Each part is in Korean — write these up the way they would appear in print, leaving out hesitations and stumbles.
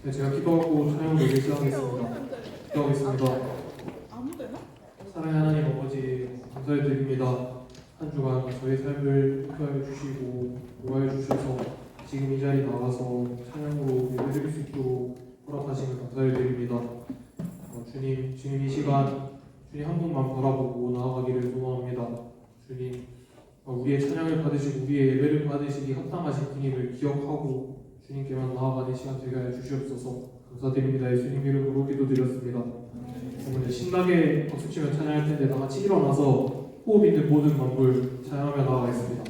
네, 제가 기도하고 찬양으로 시작하겠습니다. 기도하겠습니다. 사랑의 하나님 아버지 감사를 드립니다. 한 주간 저희 삶을 인도하여 주시고 도와여 주셔서 지금 이 자리에 나와서 찬양으로 예배드릴 수 있도록 허락하시는 감사를 드립니다. 주님, 지금 이 시간 주님 한 분만 바라보고 나아가기를 소망합니다. 주님, 우리의 찬양을 받으시고 우리의 예배를 받으시기 합당하신 분임을 기억하고 주님께만 나아가는 시간 되게 하여 주시옵소서. 감사드립니다. 예수님 이름으로 기도드렸습니다. 오늘 신나게 박수치며 찬양할 텐데 다 같이 일어나서 호흡 있는 모든 만물 찬양하며 나아가겠습니다.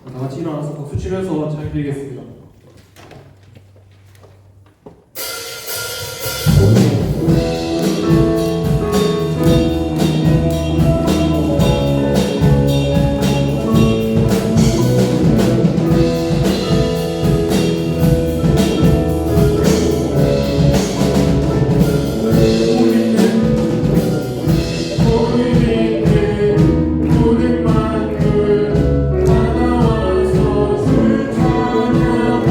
다 같이 일어나서 박수치면서 찬양드리겠습니다. 모든 만물 다 나와서 주 찬양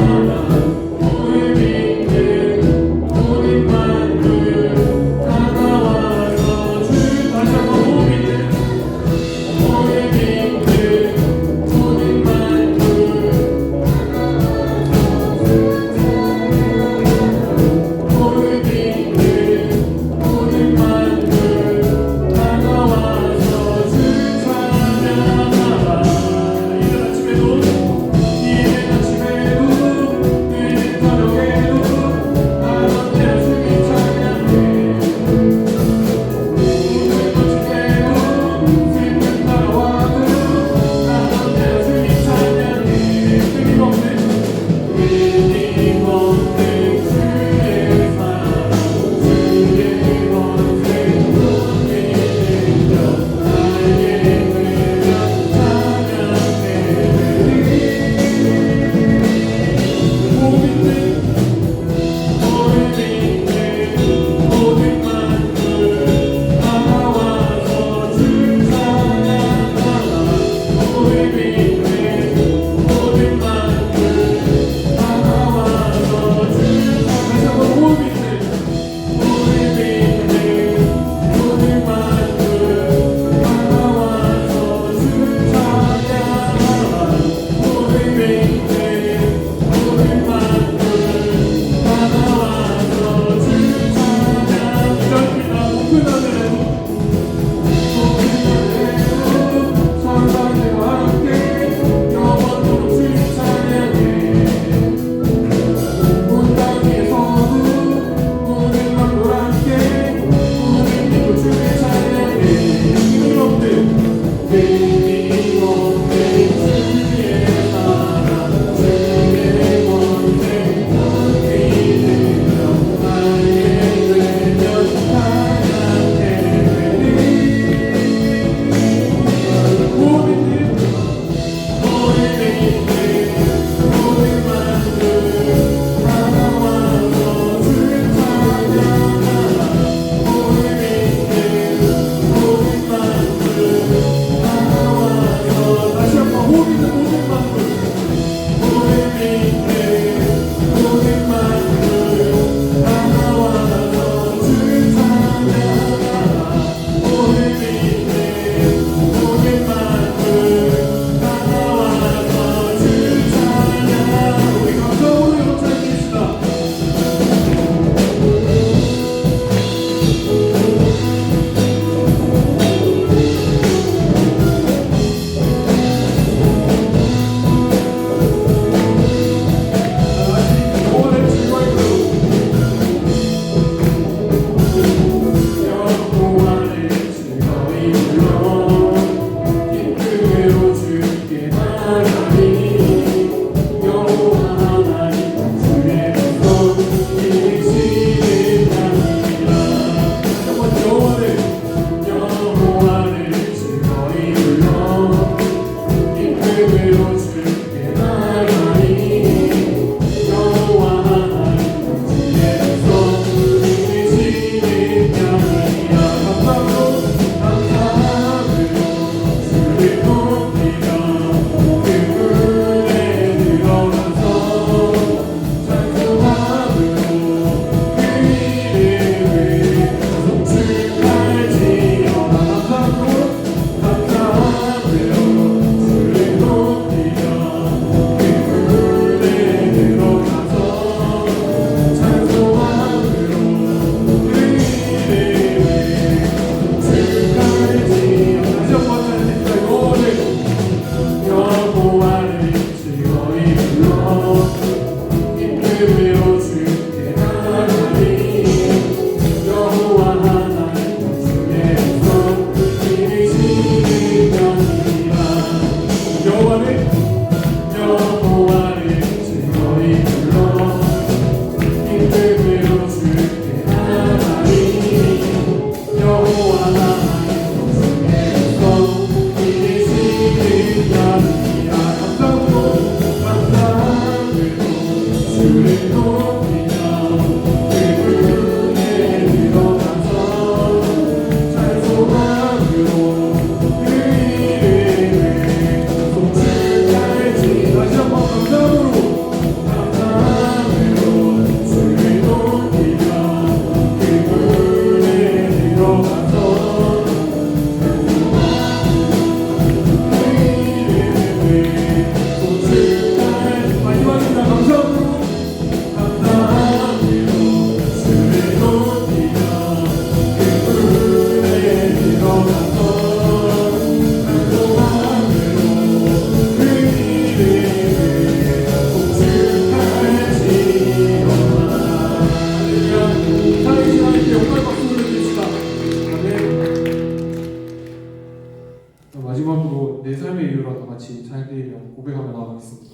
찬양하며 나가겠습니다.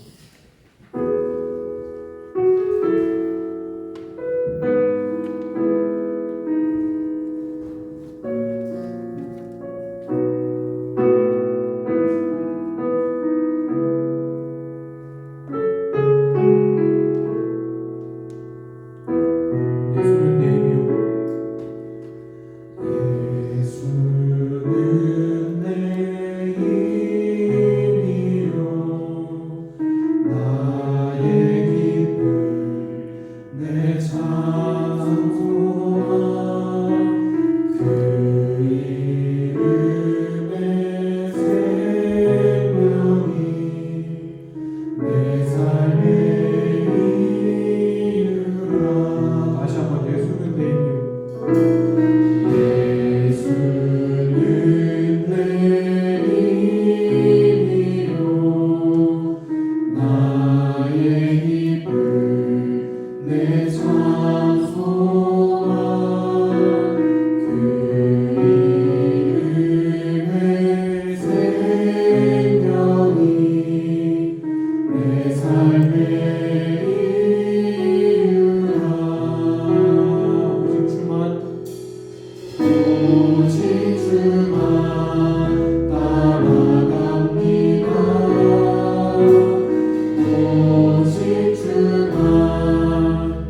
예수는 내 힘이요 예수는 내 힘이요 나의 기쁨 내 찬송아 그 이름의 생명이 내 삶의 이유라. 다시 한번 예수는 내 힘이요 예수는 내 힘이요 나의 기쁨 내 찬송아 그 이름의 생명이 내 삶의 이유라. 오직 주만 따라갑니다. 오직 주만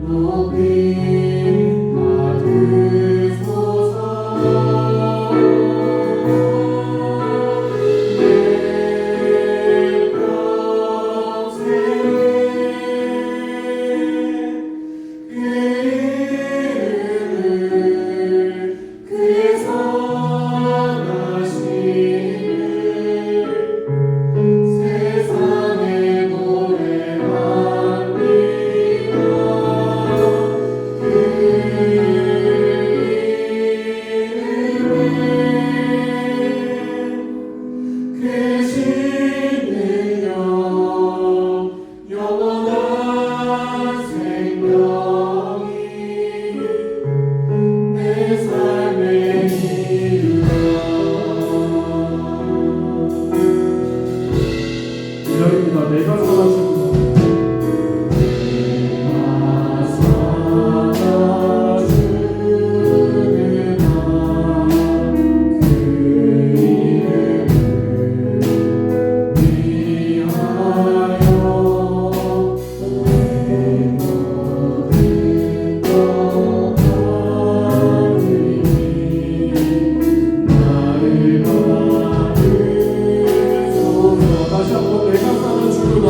높이 받으소서. 내 평생에 그 이름을 그 선하심을 세상에 노래합니다. 그 이름에 크신 능력 영원한 생명이 내 삶의 이유라. 기다립니다. 내가 살아주구나 내가 살아주는 그 이름을 위하여 내 모든 것하리니 나를 받으소서. 다시 한번 내가 살아주구나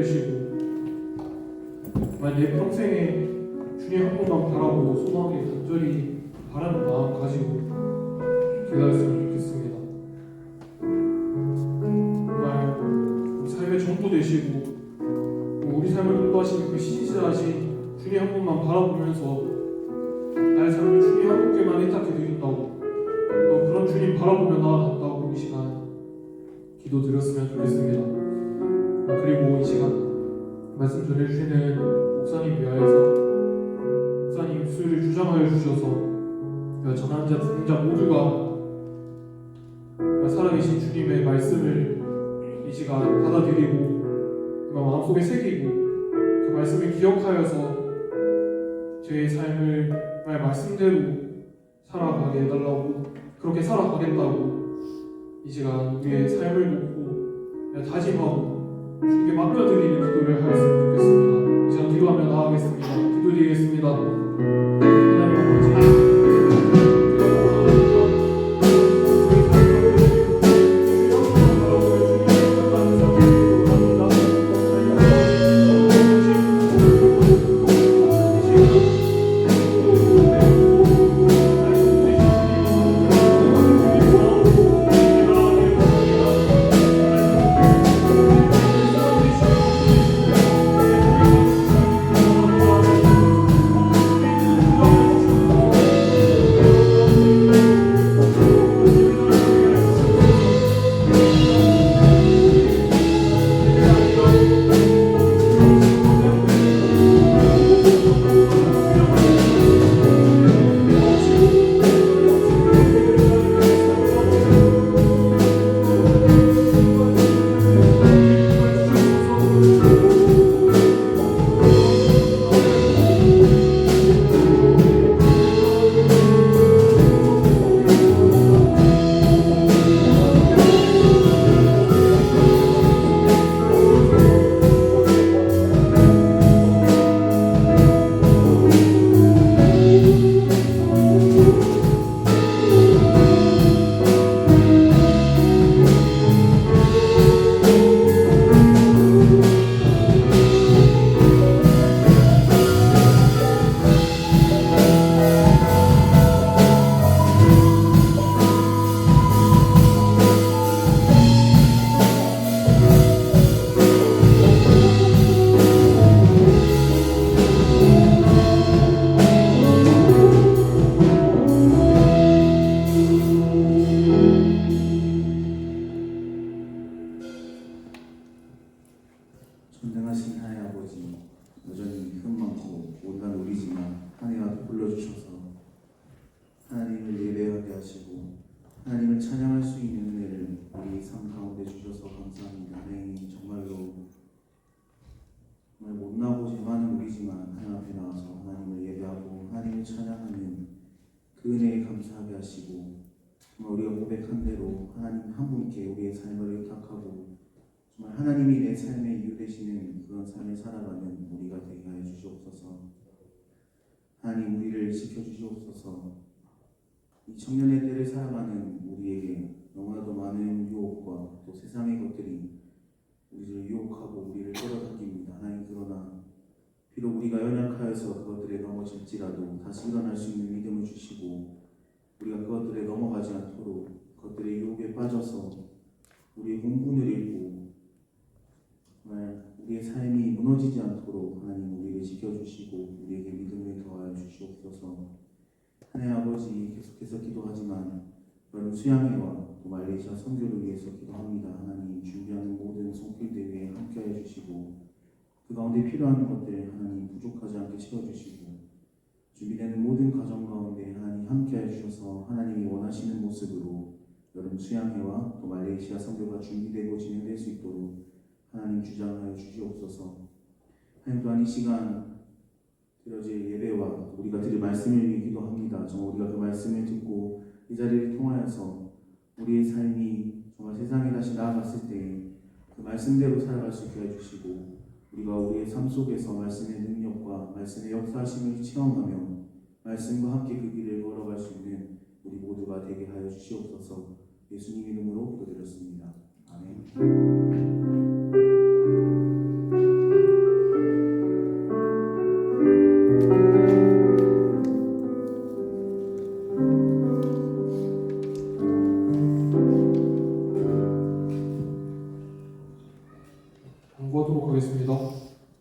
되시고 정말 내 평생에 주님 한 분만 바라보고 소망하게 간절히 바라는 마음 가지고 기다렸으면 좋겠습니다. 정말 우리 삶의 전부 되시고 우리 삶을 인도하시는 그 신실하신 주님 한 분만 바라보면서 나의 삶을 주님 한 분께만 의탁해 드린다고 또 그런 주님 바라보며 나아간다고 이 시간 기도드렸으면 좋겠습니다. 그리고 이 시간 말씀 전해주시는 목사님 위하여서 목사님 수를 주장하여 주셔서 전하는 자 듣는 자 모두가 살아계신 주님의 말씀을 이 시간 받아들이고 마음속에 새기고 그 말씀을 기억하여서 제 삶을 말씀대로 살아가게 해달라고 그렇게 살아가겠다고 이 시간 우리의 삶을 놓고 다짐하고 주님께 맡겨드리는 기도를 하였으면 좋겠습니다. 이 시간 기도하며 나아가겠습니다. 기도드리겠습니다. 하나님 아버지 전능하신 하나님 아버지, 여전히 흠 많고 못난 우리지만 하나님 불러주셔서 하나님을 예배하게 하시고 하나님을 찬양할 수 있는 은혜를 우리 삶 가운데 주셔서 감사합니다. 하나님 정말로 정말 못나고 죄 많은 우리지만 하나님 앞에 나와서 하나님을 예배하고 하나님을 찬양하는 그 은혜에 감사하게 하시고 정말 우리가 고백한 대로 하나님 한 분께 우리의 삶을 의탁하고 정말 하나님이 내 삶의 이유 되시는 그런 삶을 살아가는 우리가 되게 하여 주시옵소서. 하나님 우리를 지켜주시옵소서. 이 청년의 때를 살아가는 우리에게 너무나도 많은 유혹과 또 세상의 것들이 우리를 유혹하고 우리를 끌어당깁니다. 하나님 그러나 비록 우리가 연약하여서 그것들에 넘어질지라도 다시 일어날 수 있는 믿음을 주시고 우리가 그것들에 넘어가지 않도록 그것들의 유혹에 빠져서 우리의 공분을 잃고 정말 우리의 삶이 무너지지 않도록 하나님 우리를 지켜주시고 우리에게 믿음을 더하여 주시옵소서. 하나님 아버지 계속해서 기도하지만 여름 수양회와 또 말레이시아 선교를 위해서 기도합니다. 하나님 준비하는 모든 손길대회에 함께해 주시고 그 가운데 필요한 것들 하나님 부족하지 않게 채워주시고 준비되는 모든 가정 가운데 하나님 함께해 주셔서 하나님이 원하시는 모습으로 여름 수양회와 또 말레이시아 선교가 준비되고 진행될 수 있도록 하나님 주장하여 주시옵소서. 하나님 또한 이 시간 드려질 예배와 우리가 드릴 말씀을 위해 기도합니다. 정말 우리가 그 말씀을 듣고 이 자리를 통하여서 우리의 삶이 정말 세상에 다시 나아갔을 때 그 말씀대로 살아갈 수 있게 해주시고 우리가 우리의 삶 속에서 말씀의 능력과 말씀의 역사하심을 체험하며 말씀과 함께 그 길을 걸어갈 수 있는 우리 모두가 되게 하여 주시옵소서. 예수님 이름으로 기도드렸습니다. 아멘.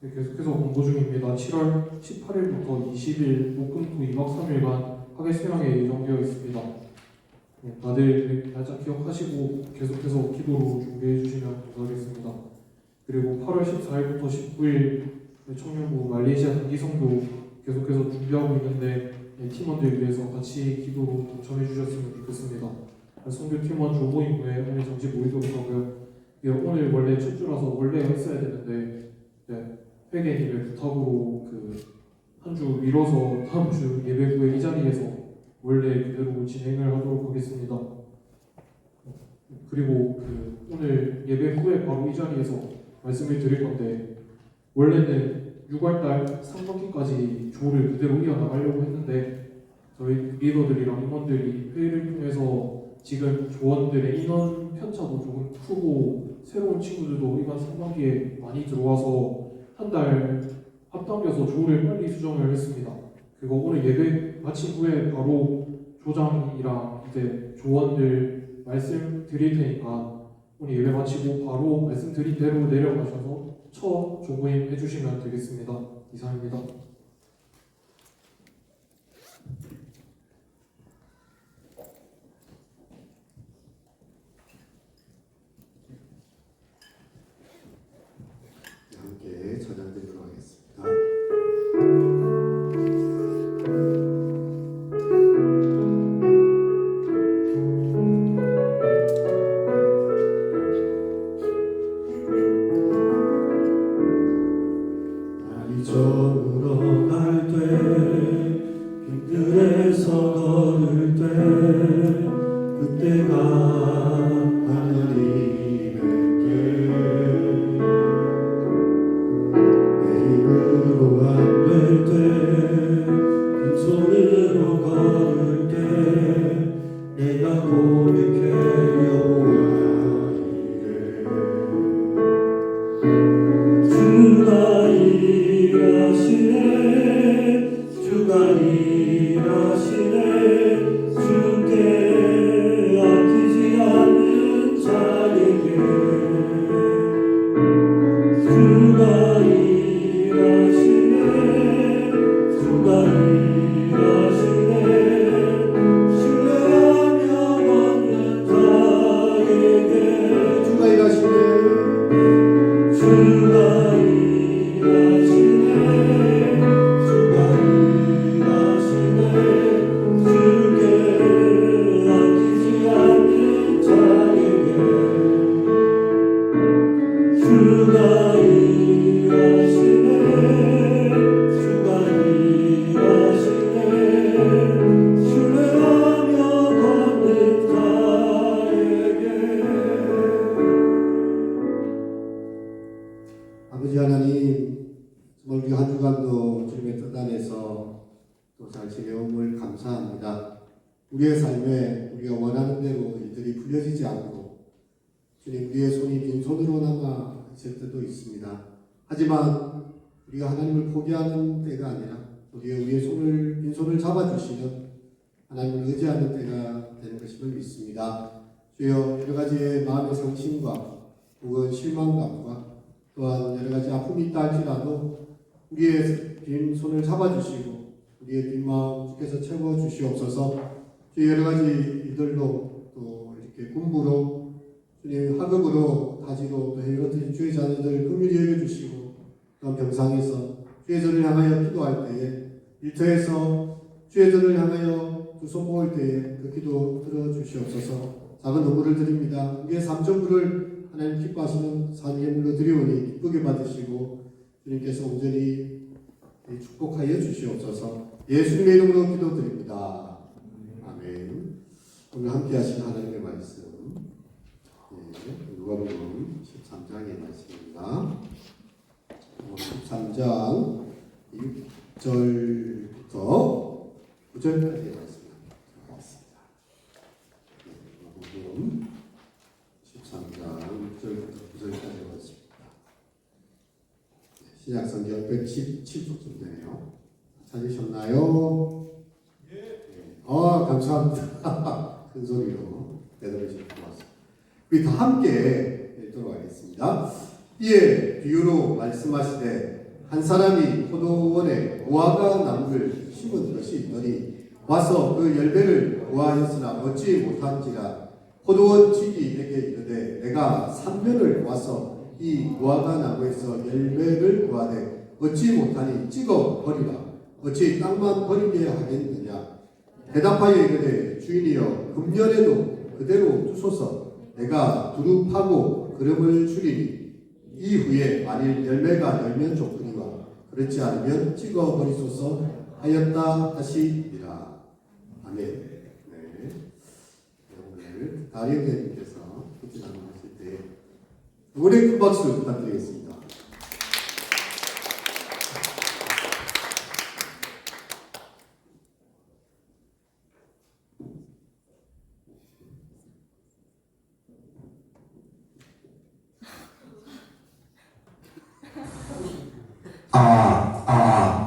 계속해서 공부 중입니다. 7월 18일부터 20일 목금토 2박 3일간 학예 수양회 예정되어 있습니다. 다들 날짜 기억하시고 계속해서 기도로 준비해 주시면 감사하겠습니다. 그리고 8월 14일부터 19일 청년부 말레이시아 단기성도 계속해서 준비하고 있는데 팀원들 위해서 같이 기도로 동참해 주셨으면 좋겠습니다. 성교 팀원 조모임부에 오늘 정식 모이도록 하고요. 오늘 원래 첫 주라서 원래 했어야 되는데 회계님의 부탁으로 한 주 미뤄서 다음 주 예배 후에 이 자리에서 원래 그대로 진행을 하도록 하겠습니다. 그리고 오늘 예배 후에 바로 이 자리에서 말씀을 드릴 건데 원래는 6월달 상반기까지 조를 그대로 이어나가려고 했는데 저희 리더들이랑 임원들이 회의를 통해서 지금 조원들의 인원 편차도 조금 크고 새로운 친구들도 이번 상반기에 많이 들어와서 한 달 앞당겨서 조를 빨리 수정을 했습니다. 그리고 오늘 예배 마친 후에 바로 조장이랑 이제 조원들 말씀 드릴 테니까 오늘 예배 마치고 바로 말씀 드린 대로 내려가셔서 첫 조모임 해주시면 되겠습니다. 이상입니다. 함께 전향되도록 하겠습니다. 날이 저물어 갈 때 길들에서 걸을 때 그때가 하나님의 힘으로 안 될 때, 빈손으로 걸을 때, 내가 고백해 여호와 이래. 주가 일하시네, 주가 일하시네, 주께 아끼지 않는 자에게. 주가 일하시네, 주가 일하시네, 신뢰하며 걷는 자에게. 주가 일하시네, 주가 일하시네, 주가 일하시네, 주께 아끼지 않는 자에게. 주가 일하시네, 주가 일하시네, 신뢰하며 걷는 자에게. 아버지 하나님, 정말 우리 한 주간도 주님의 뜻 안에서 또 잘 지내옴을 감사합니다. 우리의 삶에 우리가 원하는 대로 일들이 풀려지지 않고 주님, 우리의 손이 빈손으로 남아 있을 때도 있습니다. 하지만 우리가 하나님을 포기하는 때가 아니라 우리의 빈손을 잡아주시는 하나님을 의지하는 때가 되는 것임을 믿습니다. 주여, 여러 가지의 마음의 상심과 혹은 실망감과 또한 여러 가지 아픔이 있다 할지라도 우리의 빈손을 잡아주시고 우리의 빈 마음 주께서 채워주시옵소서. 주의 여러 가지 일들로 또 이렇게 군부로 주님 학업으로 타지로 또 해외로드 주의 자녀들 긍휼히 여겨주시고 또한 병상에서 주의 전을 향하여 기도할 때에 일터에서 주의 전을 향하여 두 손 모을 때에 그 기도 들어주시옵소서. 작은 헌물을 드립니다. 우리의 삼전부를 하나님 기뻐하시는 산예물로 드리오니 기쁘게 받으시고 주님께서 온전히 축복하여 주시옵소서. 예수님의 이름으로 기도드립니다. 아멘. 오늘 함께 하신 하나님의 말씀 누가복음 13장의 말씀입니다. 13장 6절부터 9절까지의 말씀 들어가겠습니다. 누가복음 13장 6절부터 9절까지의 말씀입니다. 신약성경 117쪽쯤 되네요. 찾으셨나요? 네. 감사합니다. 큰 소리로 대답해주셔서 고맙습니다. 우리 다 함께 읽도록 하겠습니다. 이에 비유로 말씀하시되 한 사람이 포도원에 무화과 나무를 심은 것이 있더니 와서 그 열매를 구하였으나 얻지 못한지라. 포도원 지기에게 이르되 내가 3년을 와서 이 무화과 나무에서 열매를 구하되 얻지 못하니 찍어 버리라. 어찌 땅만 버리게 하겠느냐. 대답하여 이르되 주인이여 금년에도 그대로 두소서. 내가 두루 파고 그름을 줄이니 이후에 만일 열매가 열면 좋으니와 그렇지 않으면 찍어 버리소서 하였다 하시니라. 아멘. 네. 오늘 다리우대님께서 묵지 나눔하실 때 노래 큰 박수 부탁드리겠습니다.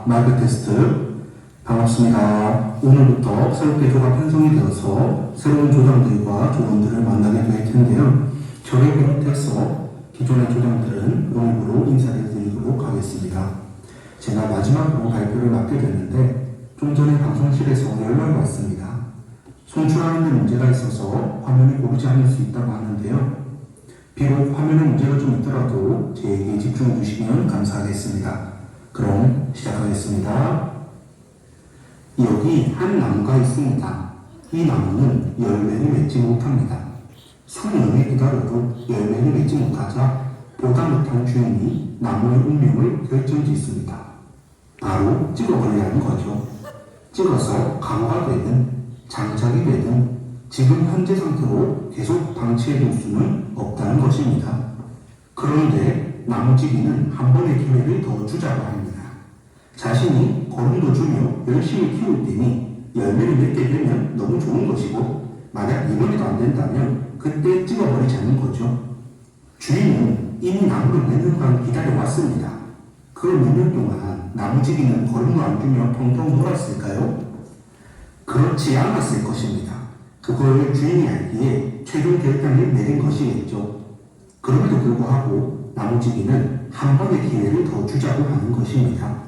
마이크 테스트. 반갑습니다. 오늘부터 새롭게 조가 편성이 되어서 새로운 조장들과 조원들을 만나게 될 텐데요. 저를 비롯해서 기존의 조장들은 오늘부로 인사를 드리도록 하겠습니다. 제가 마지막으로 발표를 맡게 됐는데 좀 전에 방송실에서 연락이 왔습니다. 송출하는 데 문제가 있어서 화면을 고르지 않을 수 있다고 하는데요. 비록 화면에 문제가 좀 있더라도 제에게 집중해 주시면 감사하겠습니다. 그럼 시작하겠습니다. 여기 한 나무가 있습니다. 이 나무는 열매를 맺지 못합니다. 수년을 기다려도 열매를 맺지 못하자 보다 못한 주인이 나무의 운명을 결정짓습니다. 바로 찍어버려야 하는 거죠. 찍어서 강화가 되든 장작이 되든 지금 현재 상태로 계속 방치해둘 수는 없다는 것입니다. 그런데 나무지기는 한 번의 기회를 더 주자고 합니다. 자신이 거름도 주며 열심히 키울 테니 열매를 맺게 되면 너무 좋은 것이고 만약 이번에도 안 된다면 그때 찍어버리자는 거죠. 주인은 이미 나무를 몇 년간 기다려왔습니다. 그 몇 년 동안 나무지기는 거름도 안 주며 텅텅 놀았을까요? 그렇지 않았을 것입니다. 그걸 주인이 알기에 최종 결단을 내린 것이겠죠. 그럼에도 불구하고 나무지기는 한 번의 기회를 더 주자고 하는 것입니다.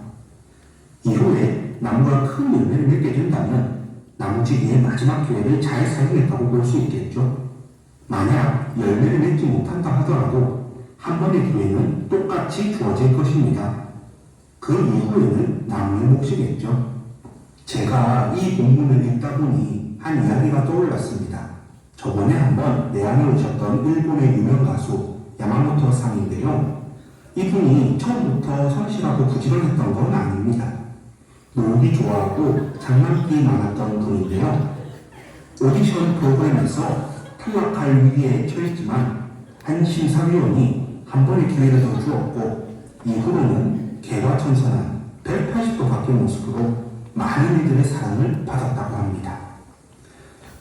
이후에 나무가 큰 열매를 맺게 된다면 나무지기의 마지막 기회를 잘 사용했다고 볼 수 있겠죠. 만약 열매를 맺지 못한다 하더라도 한 번의 기회는 똑같이 주어질 것입니다. 그 이후에는 나무의 몫이겠죠. 제가 이 본문을 읽다 보니 한 이야기가 떠올랐습니다. 저번에 한번 내한에 오셨던 일본의 유명 가수 야마모토 상인데요. 이분이 처음부터 성실하고 부지런했던 건 아닙니다. 놀기 좋아하고 장난기 많았던 분인데요. 오디션 프로그램에서 탈락할 위기에 처했지만 한 심사위원이 한 번의 기회를 더 주었고 이후로는 개과천선한 180도 바뀐 모습으로 많은 이들의 사랑을 받았다고 합니다.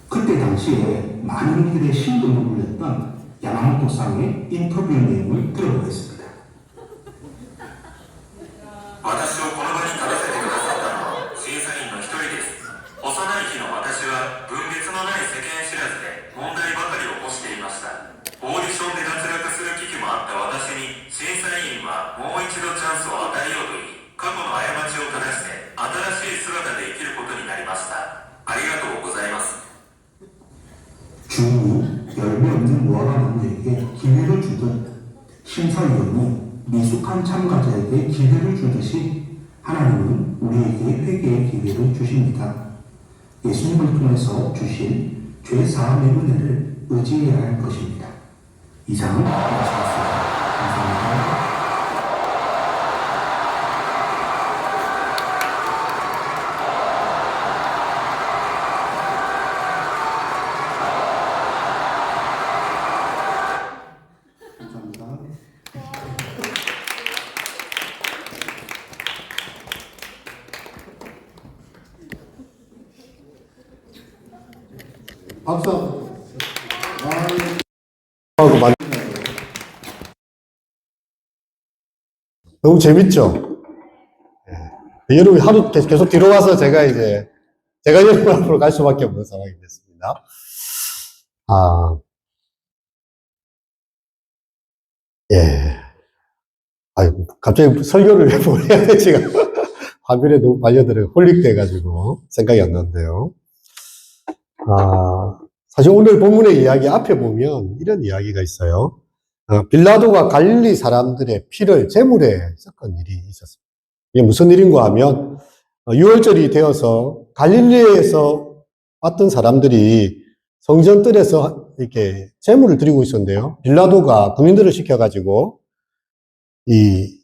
그때 당시에 많은 이들의 심금을 울렸던 야마모토 상의 인터뷰 내용을 들어보겠습니다. 私をこの場に立たせてくださったのは審査員の一人です。幼い日の私は分別のない世間知らずで問題ばかり起こしていました。オーディションで脱落する危機もあった私に審査員はもう一度チャンスを与えようと言い、過去の過ちを正して新しい姿で生きることになりました。ありがとうございます。 주인이 열매 없는 무화과 나무에게 기회를 주듯 심사위원이 미숙한 참가자에게 기회를 주듯이 하나님은 우리에게 회개의 기회를 주십니다. 예수님을 통해서 주신 죄사함의 은혜를 의지해야 할 것입니다. 이상은 마치겠습니다. 감사합니다. 감사합니다. 박수 한번 너무 재밌죠? 예. 여러분이 하루 계속 뒤로 가서 제가 여러분 앞으로 갈 수밖에 없는 상황이 됐습니다. 예. 갑자기 설교를 뭘 해야 될지가 화면에 너무 말려들어요. 홀릭돼가지고 생각이 안 나는데요. 사실 오늘 본문의 이야기 앞에 보면 이런 이야기가 있어요. 빌라도가 갈릴리 사람들의 피를 제물에 섞은 일이 있었습니다. 이게 무슨 일인가 하면 6월절이 되어서 갈릴리에서 왔던 사람들이 성전뜰에서 이렇게 제물을 드리고 있었는데요. 빌라도가 군인들을 시켜가지고 이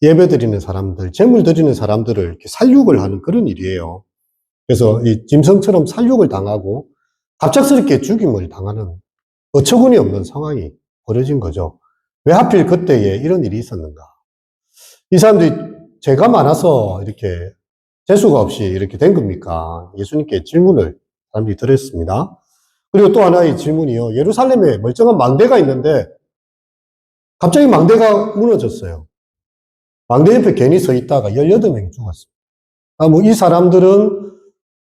예배 드리는 사람들, 제물 드리는 사람들을 이렇게 살육을 하는 그런 일이에요. 그래서 이 짐승처럼 살육을 당하고 갑작스럽게 죽임을 당하는 어처구니 없는 상황이 벌어진 거죠. 왜 하필 그때에 이런 일이 있었는가? 이 사람들이 죄가 많아서 이렇게 재수가 없이 이렇게 된 겁니까? 예수님께 질문을 사람들이 드렸습니다. 그리고 또 하나의 질문이요. 예루살렘에 멀쩡한 망대가 있는데 갑자기 망대가 무너졌어요. 망대 옆에 괜히 서 있다가 18명이 죽었습니다. 이 사람들은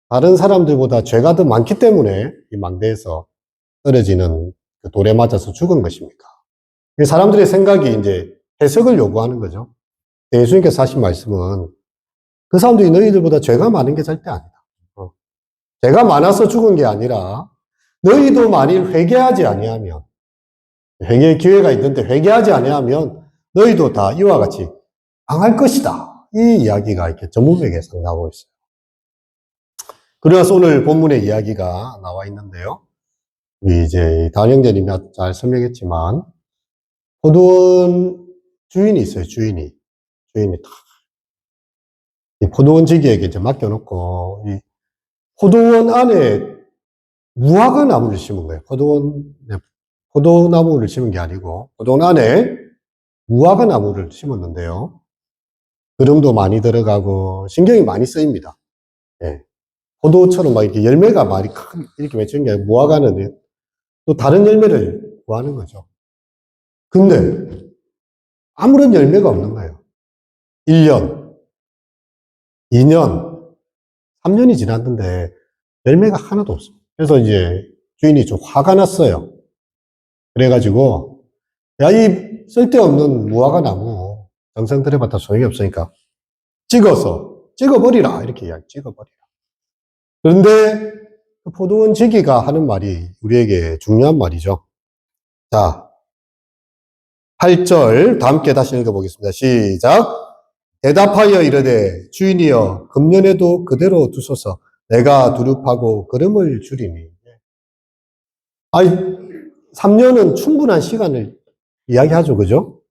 다른 사람들보다 죄가 더 많기 때문에 이 망대에서 떨어지는 그 돌에 맞아서 죽은 것입니까? 사람들의 생각이 이제 해석을 요구하는 거죠. 예수님께서 하신 말씀은 그 사람들이 너희들보다 죄가 많은 게 절대 아니다. 죄가 많아서 죽은 게 아니라 너희도 만일 회개하지 아니하면, 회개의 기회가 있는데 회개하지 아니하면 너희도 다 이와 같이 당할 것이다. 이 이야기가 이렇게 전문맥에서 나오고 있어요. 그래서 오늘 본문의 이야기가 나와 있는데요. 이제 다령제님이 잘 설명했지만 포도원 주인이 있어요. 주인이 이 포도원 지기에게 이제 맡겨놓고 이 포도원 안에 무화과 나무를 심은 거예요. 포도나무를 심은 게 아니고 포도원 안에 무화과 나무를 심었는데요. 그름도 많이 들어가고 신경이 많이 쓰입니다. 예. 포도처럼 막 이렇게 열매가 많이 이렇게 맺힌 게 아니고 무화과는 또 다른 열매를 구하는 거죠. 근데 아무런 열매가 없는 거예요. 1년, 2년, 3년이 지났는데 열매가 하나도 없어요. 그래서 이제 주인이 좀 화가 났어요. 그래가지고 야, 이 쓸데없는 무화과 나무 정성 들여봤다 소용이 없으니까 찍어버리라 이렇게 이야기 찍어버리라. 그런데 그 포도원 지기가 하는 말이 우리에게 중요한 말이죠. 자, 8절 다 함께 다시 읽어보겠습니다. 시작. 대답하여 이르되 주인이여 금년에도 그대로 두소서 내가 두릅하고 거름을 줄이니. 3년은 충분한 시간을 이야기하죠. 그죠?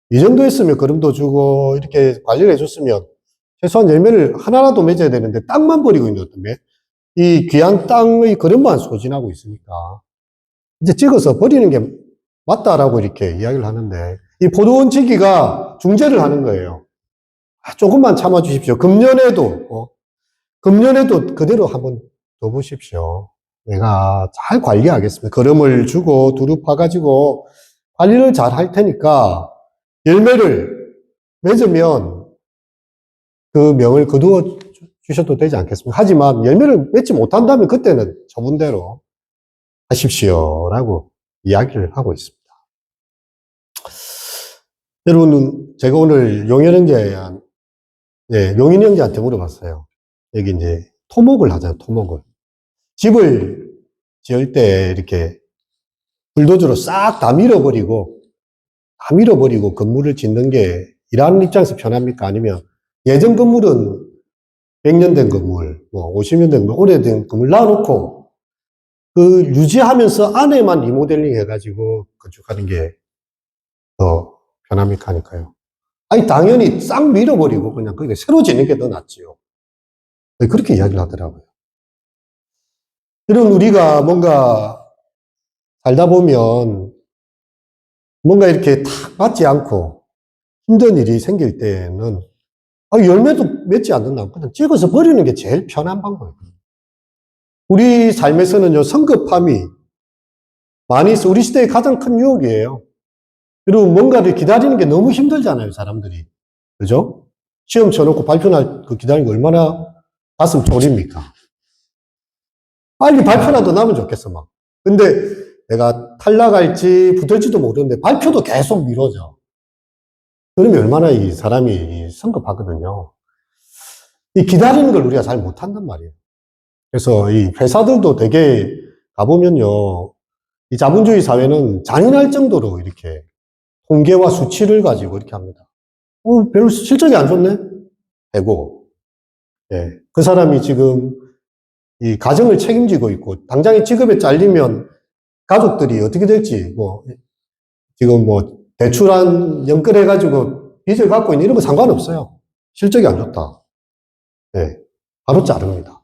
이 정도 했으면 거름도 주고 이렇게 관리를 해줬으면 최소한 열매를 하나라도 맺어야 되는데 땅만 버리고 있는 어떤 이 귀한 땅의 거름만 소진하고 있으니까 이제 찍어서 버리는 게 맞다라고 이렇게 이야기를 하는데 이 포도원 지기가 중재를 하는 거예요. 조금만 참아주십시오. 금년에도 그대로 한번 더 보십시오. 내가 잘 관리하겠습니다. 거름을 주고 두릅파가지고 관리를 잘 할 테니까 열매를 맺으면 그 명을 거두어 주셔도 되지 않겠습니까? 하지만 열매를 맺지 못한다면 그때는 저분대로 하십시오라고 이야기를 하고 있습니다. 여러분, 제가 오늘 용인 형제한테 물어봤어요. 여기 이제 토목을 하잖아요, 토목을. 집을 지을 때 이렇게 불도저로 싹 다 밀어버리고 건물을 짓는 게 일하는 입장에서 편합니까? 아니면 예전 건물은 100년 된 건물, 50년 된 건물, 오래된 건물 놔놓고 그 유지하면서 안에만 리모델링 해가지고 건축하는 게 더 편합니까? 하니까요. 당연히 싹 밀어버리고 그냥 거기에 새로 짓는 게 더 낫지요. 그렇게 이야기를 하더라고요. 여러분, 우리가 뭔가 살다 보면 뭔가 이렇게 탁 맞지 않고 힘든 일이 생길 때는 열매도 맺지 않는다. 그냥 찍어서 버리는 게 제일 편한 방법이에요. 우리 삶에서는요, 성급함이 많이 있어. 우리 시대의 가장 큰 유혹이에요. 그리고 뭔가를 기다리는 게 너무 힘들잖아요, 사람들이. 그죠? 시험 쳐놓고 발표날 그 기다리는 거 얼마나 가슴 졸입니까? 빨리 발표라도 나면 좋겠어, 막. 근데 내가 탈락할지 붙을지도 모르는데 발표도 계속 미뤄져. 그러면 얼마나 이 사람이 성급하거든요. 이 기다리는 걸 우리가 잘 못한단 말이에요. 그래서 이 회사들도 되게 가보면요. 이 자본주의 사회는 잔인할 정도로 이렇게 통계와 수치를 가지고 이렇게 합니다. 별로 실적이 안 좋네? 되고, 예. 그 사람이 지금 이 가정을 책임지고 있고, 당장에 직업에 잘리면 가족들이 어떻게 될지, 지금 대출한 연끌해가지고 빚을 갖고 있는 이런 거 상관없어요. 실적이 안 좋다. 예. 바로 자릅니다.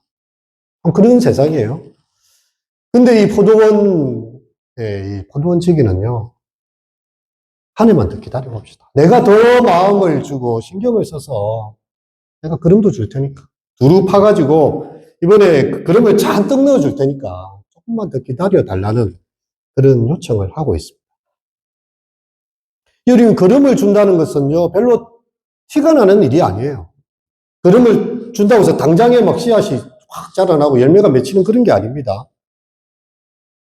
그런 세상이에요. 근데 이 포도원 지기는요, 한 해만 더 기다려봅시다. 내가 더 마음을 주고 신경을 써서 내가 그름도 줄 테니까. 두루 파가지고 이번에 그름을 잔뜩 넣어줄 테니까 조금만 더 기다려 달라는 그런 요청을 하고 있습니다. 여러분, 그름을 준다는 것은요, 별로 티가 나는 일이 아니에요. 그름을 준다고 해서 당장에 막 씨앗이 확 자라나고 열매가 맺히는 그런 게 아닙니다.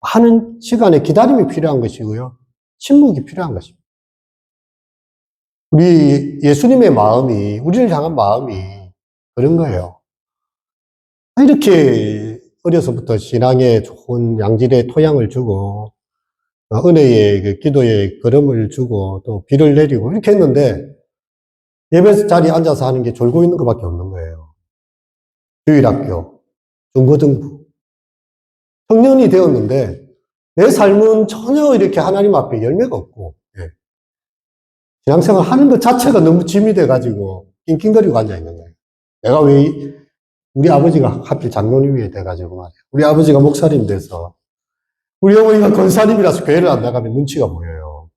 하는 시간에 기다림이 필요한 것이고요. 침묵이 필요한 것입니다. 우리 예수님의 마음이, 우리를 향한 마음이 그런 거예요. 이렇게 어려서부터 신앙에 좋은 양질의 토양을 주고, 은혜의 그 기도의 걸음을 주고, 또 비를 내리고, 이렇게 했는데, 예배 자리에 앉아서 하는 게 졸고 있는 것밖에 없는 거예요. 주일학교, 중고등부. 청년이 되었는데, 내 삶은 전혀 이렇게 하나님 앞에 열매가 없고, 신앙생활 하는 것 자체가 너무 짐이 돼가지고, 낑낑거리고 앉아있는 거예요. 내가 왜, 우리 아버지가 하필 장로님이 돼가지고 말이에요. 우리 아버지가 목사님 돼서, 우리 어머니가 권사님이라서 교회를 안 나가면 눈치가 보여요.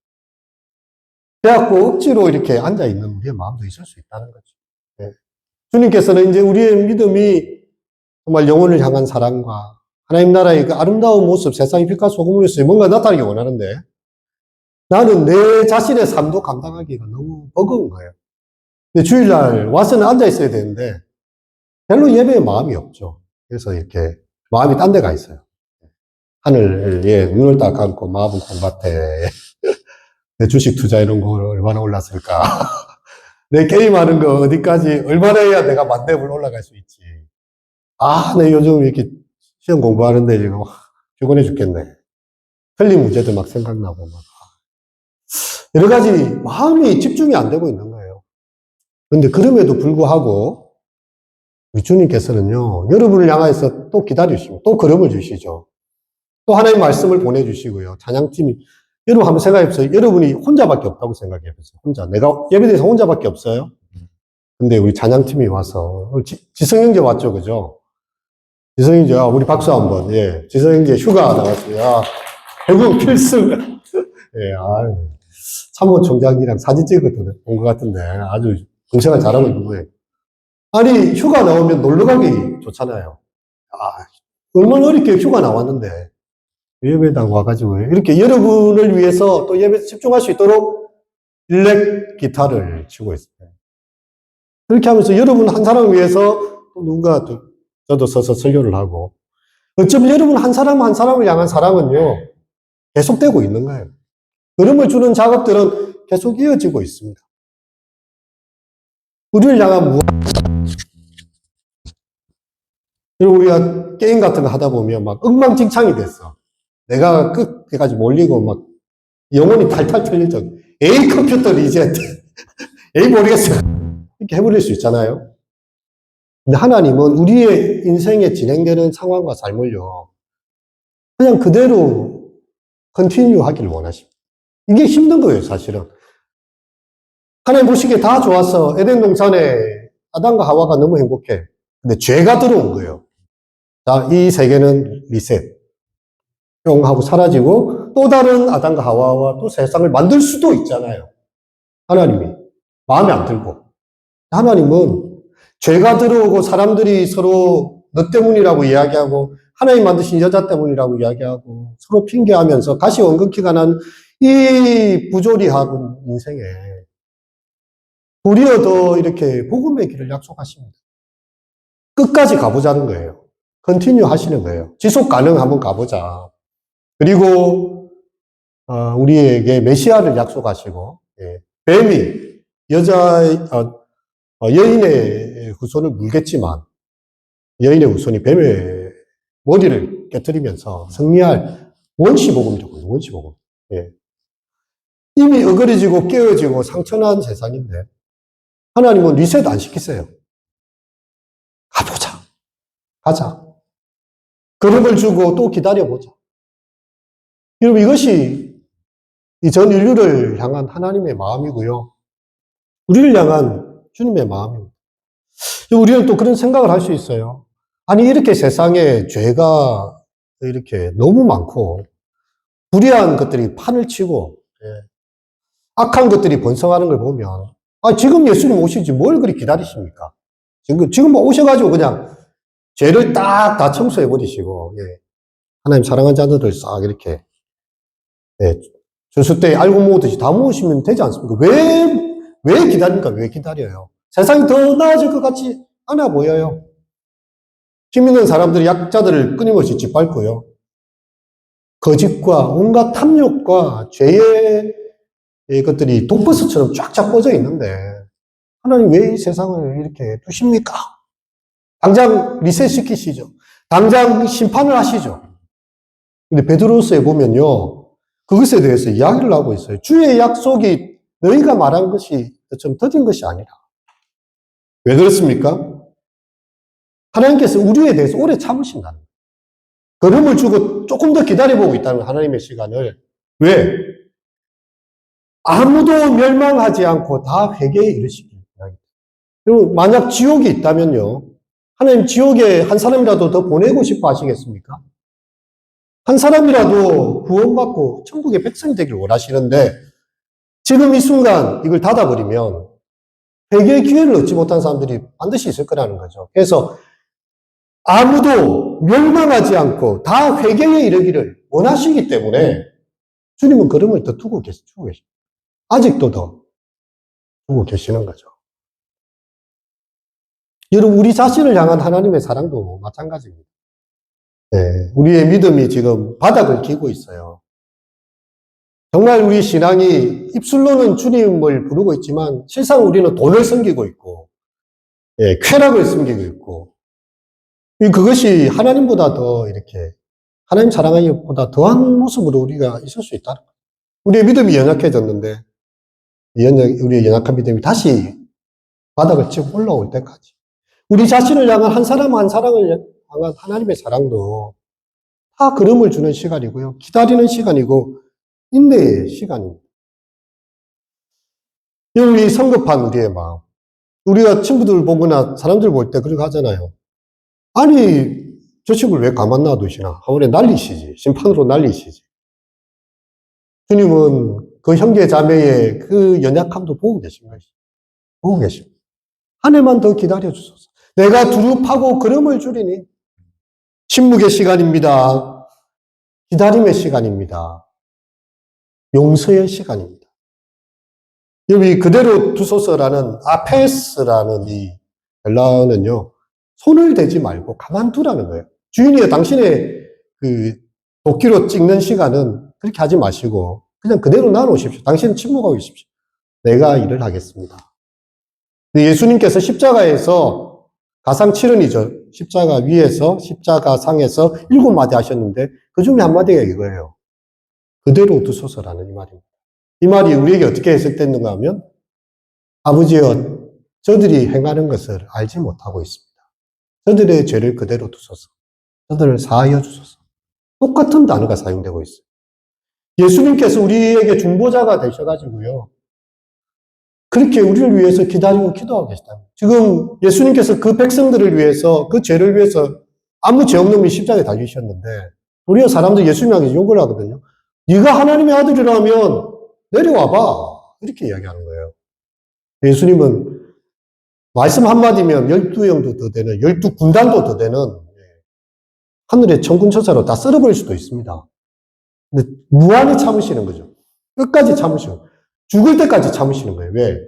그래갖고 억지로 이렇게 앉아있는 우리의 마음도 있을 수 있다는 거죠. 네. 주님께서는 이제 우리의 믿음이 정말 영혼을 향한 사랑과 하나님 나라의 그 아름다운 모습, 세상의 빛과 소금으로서 뭔가 나타나기 원하는데 나는 내 자신의 삶도 감당하기가 너무 버거운 거예요. 근데 주일날 와서는 앉아있어야 되는데 별로 예배에 마음이 없죠. 그래서 이렇게 마음이 딴 데 가 있어요. 하늘에 눈을 딱 감고 마음은 콩밭에 내 주식 투자 이런 거 얼마나 올랐을까. 내 게임하는 거 어디까지 얼마나 해야 내가 만렙을 올라갈 수 있지. 내 요즘 이렇게 시험 공부하는데 지금 피곤해 죽겠네. 틀린 문제도 막 생각나고 막 여러 가지 마음이 집중이 안 되고 있는 거예요. 그런데 그럼에도 불구하고 우리 주님께서는요, 여러분을 향해서 또 기다리시고 또 걸음을 주시죠. 또 하나님 말씀을 보내주시고요. 찬양팀이 여러분 한번 생각해보세요. 여러분이 혼자밖에 없다고 생각해보세요. 혼자. 내가 예배드려서 혼자밖에 없어요. 근데 우리 찬양팀이 와서 지성형제 왔죠, 그죠? 지성형제, 우리 박수 한번. 예, 지성형제 휴가 나왔어요. 결국 필승. 예, 참모총장이랑 사진 찍었던 것 같은데 아주 군생활 잘하고 있는 거예요. 아니, 휴가 나오면 놀러 가기 좋잖아요. 얼마나 어렵게 휴가 나왔는데 예배당 와가지고 이렇게 여러분을 위해서 또 예배에 집중할 수 있도록 일렉 기타를 치고 있어요. 그렇게 하면서 여러분 한 사람을 위해서 또 누군가 저도 서서 설교를 하고 어쩌면 여러분 한 사람 한 사람을 향한 사랑은요 계속되고 있는 거예요. 걸음을 주는 작업들은 계속 이어지고 있습니다. 우리를 향한 여러분 우리가 게임 같은 거 하다 보면 막 엉망진창이 됐어. 내가 끝까지 몰리고 막 영혼이 탈탈 털릴 정 에이 컴퓨터 리셋 에이 모르겠어 이렇게 해버릴 수 있잖아요. 근데 하나님은 우리의 인생에 진행되는 상황과 삶을요 그냥 그대로 컨티뉴 하기를 원하십니다. 이게 힘든 거예요 사실은. 하나님 보시기에 다 좋았어. 에덴 동산에 아담과 하와가 너무 행복해. 근데 죄가 들어온 거예요. 자, 이 세계는 리셋 뿅 하고 사라지고 또 다른 아담과 하와와 또 세상을 만들 수도 있잖아요. 하나님이 마음에 안 들고. 하나님은 죄가 들어오고 사람들이 서로 너 때문이라고 이야기하고 하나님 만드신 여자 때문이라고 이야기하고 서로 핑계하면서 가시원근키가 난 이 부조리한 인생에 도리어 더 이렇게 복음의 길을 약속하십니다. 끝까지 가보자는 거예요. 컨티뉴 하시는 거예요. 지속 가능 한번 가보자. 그리고 우리에게 메시아를 약속하시고 뱀이 여인의 후손을 물겠지만 여인의 후손이 뱀의 머리를 깨뜨리면서 승리할 원시복음이거든요. 원시복음. 예. 이미 어그러지고 깨어지고 상처난 세상인데 하나님은 리셋 안 시키세요. 가보자. 가자. 걸음을 주고 또 기다려보자. 여러분, 이것이 이 전 인류를 향한 하나님의 마음이고요. 우리를 향한 주님의 마음입니다. 우리는 또 그런 생각을 할 수 있어요. 아니, 이렇게 세상에 죄가 이렇게 너무 많고, 불의한 것들이 판을 치고, 예, 악한 것들이 번성하는 걸 보면, 아, 지금 예수님 오시지 뭘 그리 기다리십니까? 지금 오셔가지고 그냥 죄를 딱 다 청소해 버리시고, 예, 하나님 사랑하는 자들을 싹 이렇게, 예, 준수 때 알고 모으듯이 다 모으시면 되지 않습니까? 왜 기다립니까? 왜 기다려요? 세상이 더 나아질 것 같지 않아 보여요. 힘 있는 사람들이 약자들을 끊임없이 짓밟고요. 거짓과 온갖 탐욕과 죄의 것들이 독버섯처럼 쫙쫙 뻗어 있는데 하나님 왜 이 세상을 이렇게 두십니까? 당장 리셋시키시죠. 당장 심판을 하시죠. 근데 베드로서에 보면요. 그것에 대해서 이야기를 하고 있어요. 주의 약속이 너희가 말한 것이 좀 더딘 것이 아니라. 왜 그렇습니까? 하나님께서 우리에 대해서 오래 참으신다는 거예요. 걸음을 주고 조금 더 기다려보고 있다는 하나님의 시간을. 왜? 아무도 멸망하지 않고 다 회개에 이르시길 바랍니다. 그리고 만약 지옥이 있다면요. 하나님 지옥에 한 사람이라도 더 보내고 싶어 하시겠습니까? 한 사람이라도 구원받고 천국의 백성이 되길 원하시는데 지금 이 순간 이걸 닫아버리면 회개의 기회를 얻지 못한 사람들이 반드시 있을 거라는 거죠. 그래서 아무도 멸망하지 않고 다 회개에 이르기를 원하시기 때문에 주님은 걸음을 더 두고 계십니다. 아직도 더 두고 계시는 거죠. 여러분, 우리 자신을 향한 하나님의 사랑도 마찬가지입니다. 네, 우리의 믿음이 지금 바닥을 기고 있어요. 정말 우리 신앙이 입술로는 주님을 부르고 있지만 실상 우리는 돈을 섬기고 있고, 예, 쾌락을 섬기고 있고, 그것이 하나님보다 더 이렇게 하나님 사랑하기보다 더한 모습으로 우리가 있을 수 있다는 거예요. 우리의 믿음이 연약해졌는데 우리의 연약한 믿음이 다시 바닥을 치고 올라올 때까지 우리 자신을 향한 한 사람 한 사람을 향한 하나님의 사랑도 다 걸음을 주는 시간이고요. 기다리는 시간이고 인내의 시간입니다. 우리 성급한 우리의 마음. 우리가 친구들 보거나 사람들 볼 때 그렇게 하잖아요. 아니, 저 친구를 왜 가만 놔두시나? 하물에 날리시지. 심판으로 날리시지. 주님은 그 형제 자매의 그 연약함도 보고 계신 것이죠. 보고 계십니다. 한 해만 더 기다려 주소서. 내가 두릅하고 걸음을 줄이니 침묵의 시간입니다. 기다림의 시간입니다. 용서의 시간입니다. 여기 그대로 두소서라는 아페스라는 이 헬라어는요. 손을 대지 말고 가만두라는 거예요. 주인이 당신의 그 도끼로 찍는 시간은 그렇게 하지 마시고 그냥 그대로 놔놓으십시오. 당신은 침묵하고 있십시오. 내가 일을 하겠습니다. 예수님께서 십자가에서 가상 7은이죠. 십자가 위에서 십자가 상에서 7마디 하셨는데 그 중에 한마디가 이거예요. 그대로 두소서라는 이 말입니다. 이 말이 우리에게 어떻게 해석됐는가 하면 아버지여 저들이 행하는 것을 알지 못하고 있습니다. 저들의 죄를 그대로 두소서. 저들을 사하여 주소서. 똑같은 단어가 사용되고 있어요. 예수님께서 우리에게 중보자가 되셔가지고요. 그렇게 우리를 위해서 기다리고 기도하고 계시다. 지금 예수님께서 그 백성들을 위해서 그 죄를 위해서 아무 죄 없는 분이 십자가에 달리셨는데 우리가 사람들 예수님에게 욕을 하거든요. 네가 하나님의 아들이라면 내려와봐. 이렇게 이야기하는 거예요. 예수님은 말씀 한마디면 12영도 더 되는 12군단도 더 되는 하늘의 천군천사로 다 썰어버릴 수도 있습니다. 근데 무한히 참으시는 거죠. 끝까지 참으시는 거예요. 죽을 때까지 참으시는 거예요. 왜?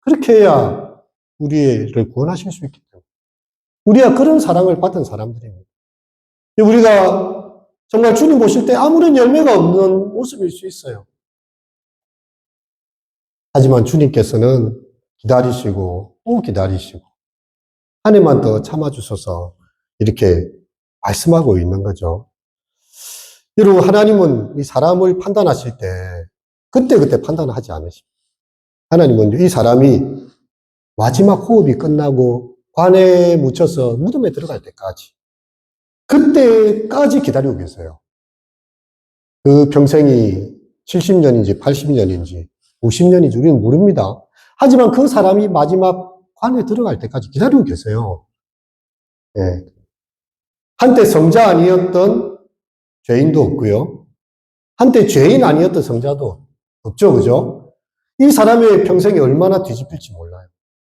그렇게 해야 우리를 구원하실 수 있기 때문에. 우리가 그런 사랑을 받은 사람들입니다. 우리가 정말 주님 보실 때 아무런 열매가 없는 모습일 수 있어요. 하지만 주님께서는 기다리시고 또 기다리시고 한 해만 더 참아주셔서 이렇게 말씀하고 있는 거죠. 여러분, 하나님은 이 사람을 판단하실 때 그때그때 판단하지 않으십니다. 하나님은 이 사람이 마지막 호흡이 끝나고 관에 묻혀서 무덤에 들어갈 때까지 그때까지 기다리고 계세요. 그 평생이 70년인지 80년인지 50년인지 우리는 모릅니다. 하지만 그 사람이 마지막 관에 들어갈 때까지 기다리고 계세요. 예. 한때 성자 아니었던 죄인도 없고요. 한때 죄인 아니었던 성자도 없죠. 그죠? 이 사람의 평생이 얼마나 뒤집힐지 몰라요.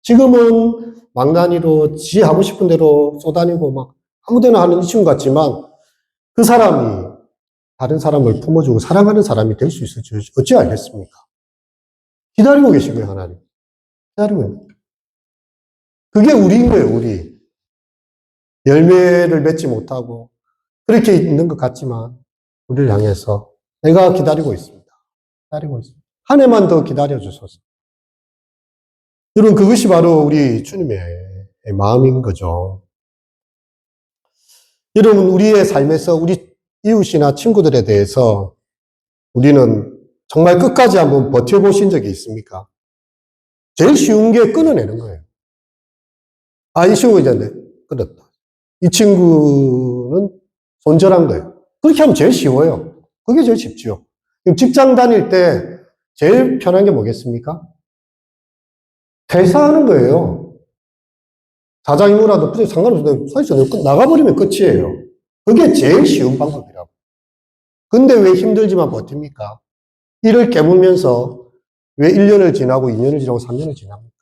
지금은 망나니로 지 하고 싶은 대로 쏘다니고 막 아무데나 하는 이 친구 같지만 그 사람이 다른 사람을 품어주고 사랑하는 사람이 될 수 있을지 어찌 알겠습니까? 기다리고 계신 거예요, 하나님. 기다리고 있는 거예요. 그게 우리인 거예요, 우리. 열매를 맺지 못하고 그렇게 있는 것 같지만 우리를 향해서 내가 기다리고 있습니다. 기다리고 있습니다. 한 해만 더 기다려 주소서. 여러분, 그것이 바로 우리 주님의 마음인 거죠. 여러분, 우리의 삶에서 우리 이웃이나 친구들에 대해서 우리는 정말 끝까지 한번 버텨보신 적이 있습니까? 제일 쉬운 게 끊어내는 거예요. 아, 이 친구 이제 끊었다. 이 친구는 손절한 거예요. 그렇게 하면 제일 쉬워요. 그게 제일 쉽죠. 직장 다닐 때 제일 편한 게 뭐겠습니까? 퇴사하는 거예요. 사장이 뭐라도 상관없어요. 사실상 나가버리면 끝이에요. 그게 제일 쉬운 방법이라고. 근데 왜 힘들지만 버팁니까? 일을 깨물면서 왜 1년을 지나고 2년을 지나고 3년을 지납니까?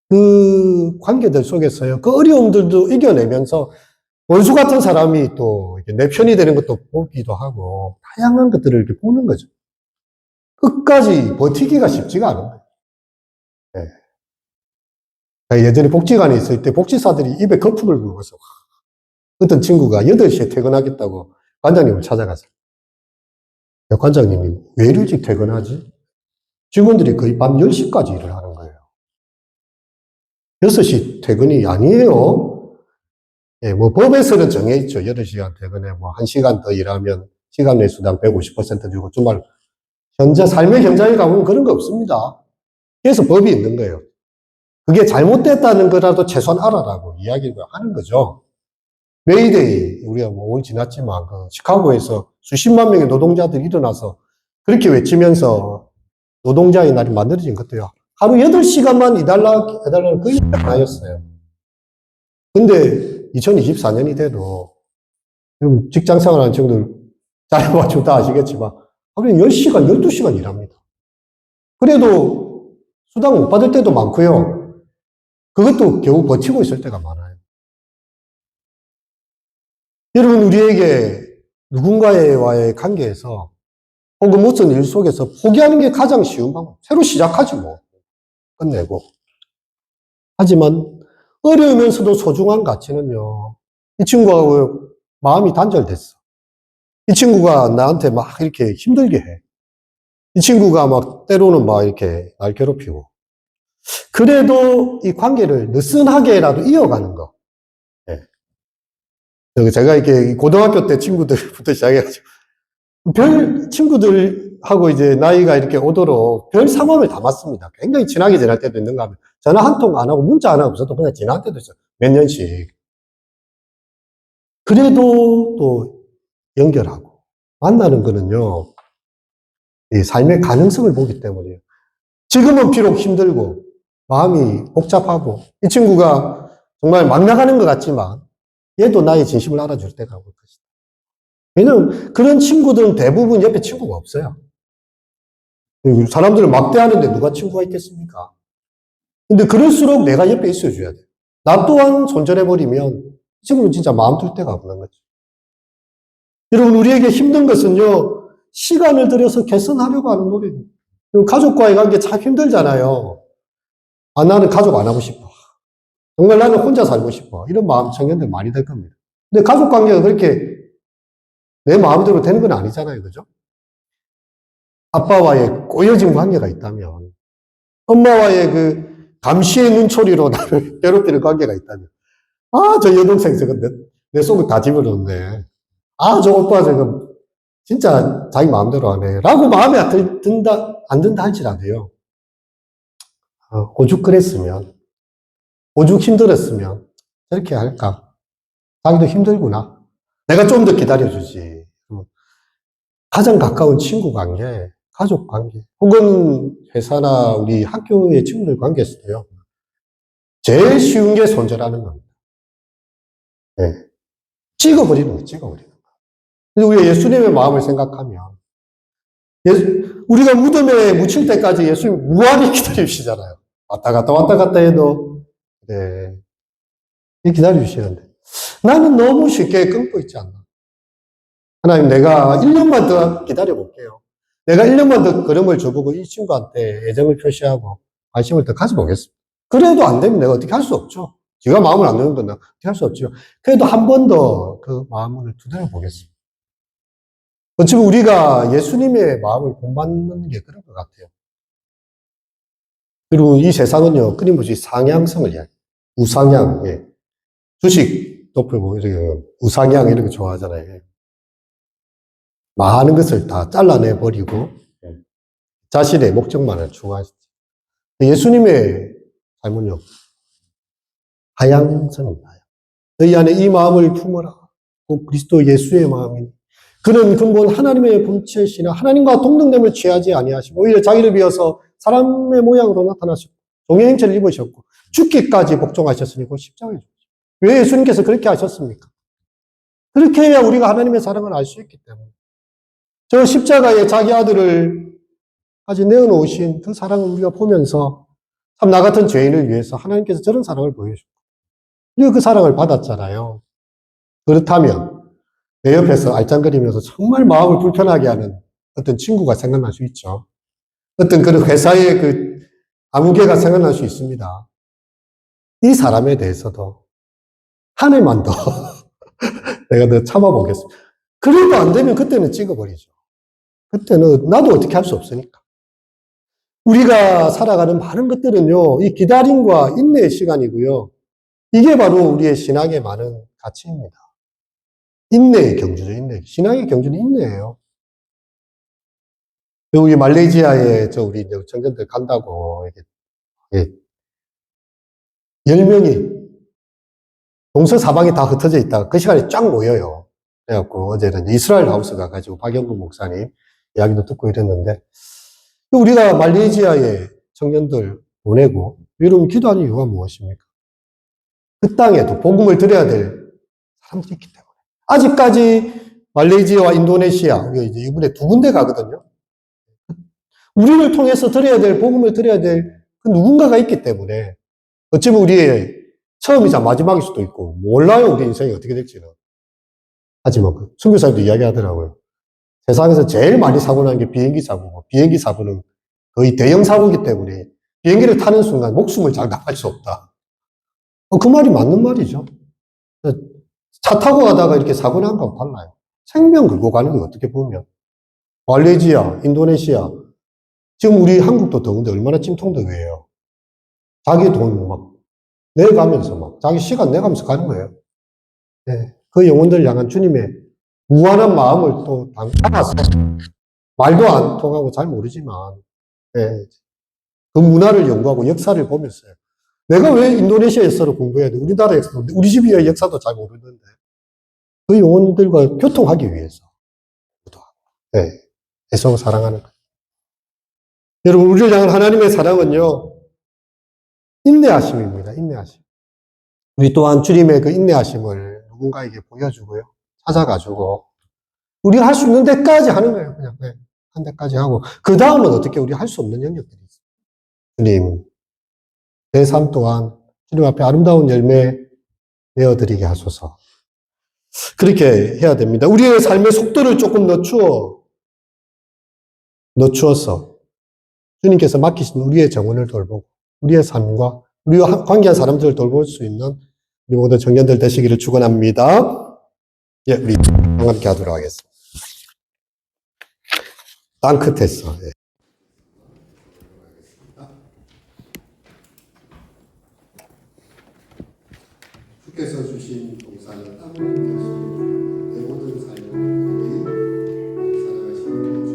그 관계들 속에서요. 그 어려움들도 이겨내면서 원수 같은 사람이 또 내 편이 되는 것도 보기도 하고 다양한 것들을 이렇게 보는 거죠. 끝까지 버티기가 쉽지가 않은 거예요. 네. 예전에 복지관에 있을 때 복지사들이 입에 거품을 불고서 어떤 친구가 8시에 퇴근하겠다고 관장님을 찾아갔어요. 야, 관장님이 왜 일찍 퇴근하지? 직원들이 거의 밤 10시까지 일을 하는 거예요. 6시 퇴근이 아니에요. 예, 뭐 법에서는 정해 있죠. 8시간 퇴근에 뭐 1시간 더 일하면 시간 내 수당 150% 주고 주말 현재 삶의 현장에 가보면 그런 거 없습니다. 그래서 법이 있는 거예요. 그게 잘못됐다는 거라도 최소한 알아라고 이야기를 하는 거죠. 메이데이, 우리가 뭐 올 지났지만, 그 시카고에서 수십만 명의 노동자들이 일어나서 그렇게 외치면서 노동자의 날이 만들어진 것도요. 하루 8시간만 해달라는 그 일이었어요. 근데 2024년이 돼도, 직장 생활하는 친구들 잘 맞추면 다 아시겠지만, 하루에 10시간, 12시간 일합니다. 그래도 수당 못 받을 때도 많고요. 그것도 겨우 버티고 있을 때가 많아요. 여러분, 우리에게 누군가와의 관계에서 혹은 무슨 일 속에서 포기하는 게 가장 쉬운 방법. 새로 시작하지 뭐. 끝내고. 하지만 어려우면서도 소중한 가치는요. 이 친구하고 마음이 단절됐어. 이 친구가 나한테 막 이렇게 힘들게 해. 이 친구가 막 때로는 막 이렇게 날 괴롭히고. 그래도 이 관계를 느슨하게라도 이어가는 거. 제가 이렇게 고등학교 때 친구들부터 시작해가지고 별 친구들하고 이제 나이가 이렇게 오도록 별 상황을 담았습니다. 굉장히 친하게 지낼 때도 있는가 하면 전화 한 통 안 하고 문자 하나 없어도 그냥 지날 때도 있어요. 몇 년씩. 그래도 또 연결하고 만나는 거는요. 이 삶의 가능성을 보기 때문이에요. 지금은 비록 힘들고 마음이 복잡하고 이 친구가 정말 막 나가는 것 같지만 얘도 나의 진심을 알아줄 때가 올 것이다. 왜냐면 그런 친구들은 대부분 옆에 친구가 없어요. 사람들을 막대하는데 누가 친구가 있겠습니까? 근데 그럴수록 내가 옆에 있어줘야 돼. 나 또한 손절해버리면 친구는 진짜 마음 둘 데가 없는 거죠. 여러분, 우리에게 힘든 것은요, 시간을 들여서 개선하려고 하는 노력입니다. 가족과의 관계 참 힘들잖아요. 아, 나는 가족 안 하고 싶어. 정말 나는 혼자 살고 싶어. 이런 마음 청년들 많이 될 겁니다. 근데 가족 관계가 그렇게 내 마음대로 되는 건 아니잖아요. 그죠? 아빠와의 꼬여진 관계가 있다면 엄마와의 그 감시의 눈초리로 나를 괴롭히는 관계가 있다면. 저 여동생 저거 내 속을 다 집어넣네. 저 오빠 저거 진짜 자기 마음대로 하네. 라고 마음에 안 든다 할지라도요. 오죽 그랬으면, 오죽 힘들었으면 저렇게 할까? 자기도 힘들구나. 내가 좀 더 기다려주지. 가장 가까운 친구 관계, 가족 관계, 혹은 회사나 우리 학교의 친구들 관계에서도요. 제일 쉬운 게 손절하는 겁니다. 네. 찍어버리는 거예요, 찍어버리는 거예요. 근데 우리가 예수님의 마음을 생각하면, 우리가 무덤에 묻힐 때까지 예수님 무한히 기다려주시잖아요. 왔다 갔다 해도, 네. 기다려주시는데. 나는 너무 쉽게 끊고 있지 않나. 하나님, 내가 1년만 더 기다려볼게요. 내가 1년만 더 걸음을 줘보고 이 친구한테 애정을 표시하고 관심을 더 가져보겠습니다. 그래도 안 되면 내가 어떻게 할 수 없죠. 제가 마음을 안 넣는 건 어떻게 할 수 없죠. 그래도 한 번 더 그 마음을 두드려 보겠습니다. 어쩌면 우리가 예수님의 마음을 본받는 게 그런 것 같아요. 그리고 이 세상은요, 끊임없이 상향성을 이야기해요. 우상향, 예. 주식 높여보고 이렇게 우상향 이런 거 좋아하잖아요. 많은 것을 다 잘라내버리고 자신의 목적만을 추구하시죠. 예수님의 삶은요, 하향성입니다. 너희 안에 이 마음을 품어라. 곧 그리스도 예수의 마음이니. 그는 근본 하나님의 본체시나 하나님과 동등됨을 취하지 아니하시고 오히려 자기를 비워서 사람의 모양으로 나타나셨고 종의 형체를 입으셨고 죽기까지 복종하셨으니 곧 십자가에 죽으셨습니다. 왜 예수님께서 그렇게 하셨습니까? 그렇게 해야 우리가 하나님의 사랑을 알 수 있기 때문에. 저 십자가에 자기 아들을 까지 내어놓으신 그 사랑을 우리가 보면서 참 나 같은 죄인을 위해서 하나님께서 저런 사랑을 보여주셨고 우리가 그 사랑을 받았잖아요. 그렇다면 내 옆에서 알짱거리면서 정말 마음을 불편하게 하는 어떤 친구가 생각날 수 있죠. 어떤 그런 회사의 그 아무개가 생각날 수 있습니다. 이 사람에 대해서도 한 해만 더 내가 더 참아보겠습니다. 그래도 안 되면 그때는 찍어버리죠. 그때는 나도 어떻게 할 수 없으니까. 우리가 살아가는 많은 것들은요, 이 기다림과 인내의 시간이고요. 이게 바로 우리의 신앙의 많은 가치입니다. 인내의 경주죠, 인내. 신앙의 경주는 인내예요. 우리 말레이시아에 우리 청년들 간다고, 10명이 동서사방에 다 흩어져 있다가 그 시간에 쫙 모여요. 그래갖고 어제는 이스라엘 하우스 가가지고 박영근 목사님 이야기도 듣고 이랬는데, 우리가 말레이시아에 청년들 보내고, 여러분 기도하는 이유가 무엇입니까? 그 땅에도 복음을 드려야 될 사람들이 있기 때문에. 아직까지 말레이시아와 인도네시아, 우리가 이제 이번에 2군데 가거든요. 우리를 통해서 드려야 될, 복음을 드려야 될 그 누군가가 있기 때문에, 어쩌면 우리의 처음이자 마지막일 수도 있고, 몰라요, 우리 인생이 어떻게 될지는. 하지만 그 선교사님도 이야기하더라고요. 세상에서 제일 많이 사고 나는 게 비행기 사고고, 비행기 사고는 거의 대형 사고이기 때문에 비행기를 타는 순간 목숨을 장담할 수 없다. 그 말이 맞는 말이죠. 차 타고 가다가 이렇게 사고 난 거하고 달라요. 생명 걸고 가는 게 어떻게 보면. 말레이시아, 인도네시아, 지금 우리 한국도 더운데 얼마나 찜통더위예요. 자기 돈 막 내가면서 막 자기 시간 내가면서 가는 거예요. 네. 그 영혼들 향한 주님의 무한한 마음을 또 담아서 말도 안 통하고 잘 모르지만 네. 그 문화를 연구하고 역사를 보면서요. 내가 왜 인도네시아 역사를 공부해야 돼? 우리나라 역사도, 우리 집의 역사도 잘 모르는데 그 영혼들과 교통하기 위해서 네. 애써 사랑하는 거예요. 여러분, 우리를 향한 하나님의 사랑은요, 인내하심입니다. 인내하심. 우리 또한 주님의 그 인내하심을 누군가에게 보여주고요. 찾아가지고 우리가 할 수 있는 데까지 하는 거예요. 그냥 네. 한 데까지 하고 그 다음은 어떻게 우리 할 수 없는 영역들이 있어요. 주님, 내 삶 또한 주님 앞에 아름다운 열매 내어드리게 하소서. 그렇게 해야 됩니다. 우리의 삶의 속도를 조금 늦추어서 주님께서 맡기신 우리의 정원을 돌보고 우리의 삶과 우리와 관계한 사람들을 돌볼 수 있는 우리 모든 청년들 되시기를 축원합니다. 예, 우리 함께 하도록 하겠습니다. 땅 끝에서. 예. 주께서 주신 동산을 땅으로 위하시니 내 모든 삶을 살아가시는 주